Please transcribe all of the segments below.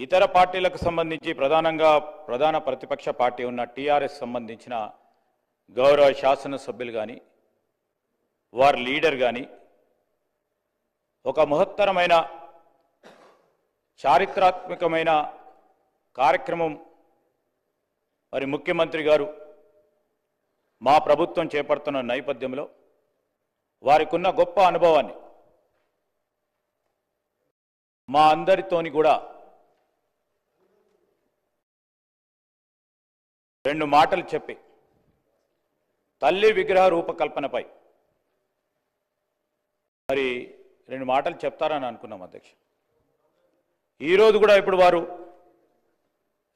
ఇతర పార్టీలకు సంబంధించి ప్రధాన ప్రతిపక్ష పార్టీ ఉన్న టీఆర్ఎస్ సంబంధించిన గౌరవ శాసనసభ్యులు కానీ వారి లీడర్ కానీ ఒక మహత్తరమైన చారిత్రాత్మకమైన కార్యక్రమం మరి ముఖ్యమంత్రి గారు మా ప్రభుత్వం చేపడుతున్న నేపథ్యంలో వారికి ఉన్న గొప్ప అనుభవాన్ని మా అందరితోని కూడా రెండు మాటలు చెప్పి తల్లి విగ్రహ రూపకల్పనపై మరి రెండు మాటలు చెప్తారని అనుకున్నాం అధ్యక్ష. ఈరోజు కూడా ఇప్పుడు వారు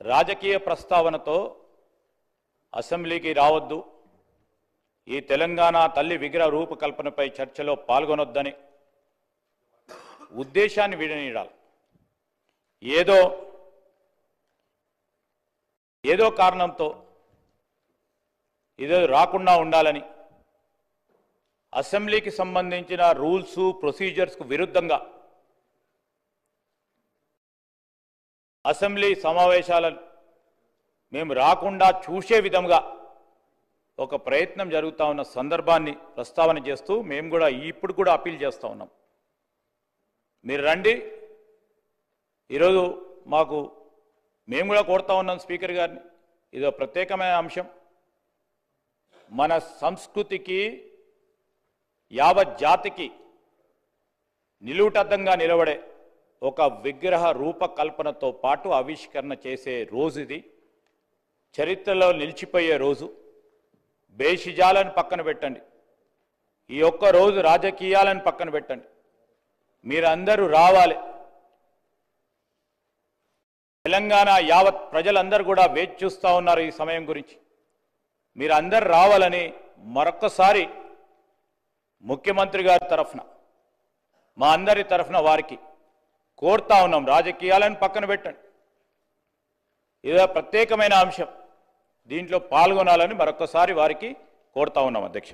రాజకీయ ప్రస్తావనతో అసెంబ్లీకి రావద్దు, ఈ తెలంగాణ తల్లి విగ్రహ రూపకల్పనపై చర్చలో పాల్గొనొద్దని ఉద్దేశాన్ని విడనీయాలి. ఏదో కారణంతో ఇదో రాకుండా ఉండాలని అసెంబ్లీకి సంబంధించిన రూల్స్ ప్రొసీజర్స్కు విరుద్ధంగా అసెంబ్లీ సమావేశాలను మేము రాకుండా చూసే విధంగా ఒక ప్రయత్నం జరుగుతూ ఉన్న సందర్భాన్ని ప్రస్తావన చేస్తూ మేము కూడా ఇప్పుడు కూడా అపీల్ చేస్తూ ఉన్నాం. మీరు రండి, ఈరోజు మేము కూడా కోరుతా ఉన్నాం స్పీకర్ గారిని. ఇదో ప్రత్యేకమైన అంశం, మన సంస్కృతికి యావత్ జాతికి నిలువుటద్దంగా నిలబడే ఒక విగ్రహ రూపకల్పనతో పాటు ఆవిష్కరణ చేసే రోజు ఇది. చరిత్రలో నిలిచిపోయే రోజు. బేషిజాలను పక్కన పెట్టండి, ఈ ఒక్క రోజు రాజకీయాలను పక్కన పెట్టండి, మీరందరూ రావాలి. తెలంగాణ యావత్ ప్రజలందరూ కూడా వేచి చూస్తూ ఉన్నారు ఈ సమయం గురించి. మీరందరూ రావాలని మరొక్కసారి ముఖ్యమంత్రి గారి తరఫున మా అందరి తరఫున వారికి కోరుతా ఉన్నాం. రాజకీయాలను పక్కన పెట్టండి, ఇదో ప్రత్యేకమైన అంశం, దీంట్లో పాల్గొనాలని మరొక్కసారి వారికి కోరుతా ఉన్నాం అధ్యక్ష.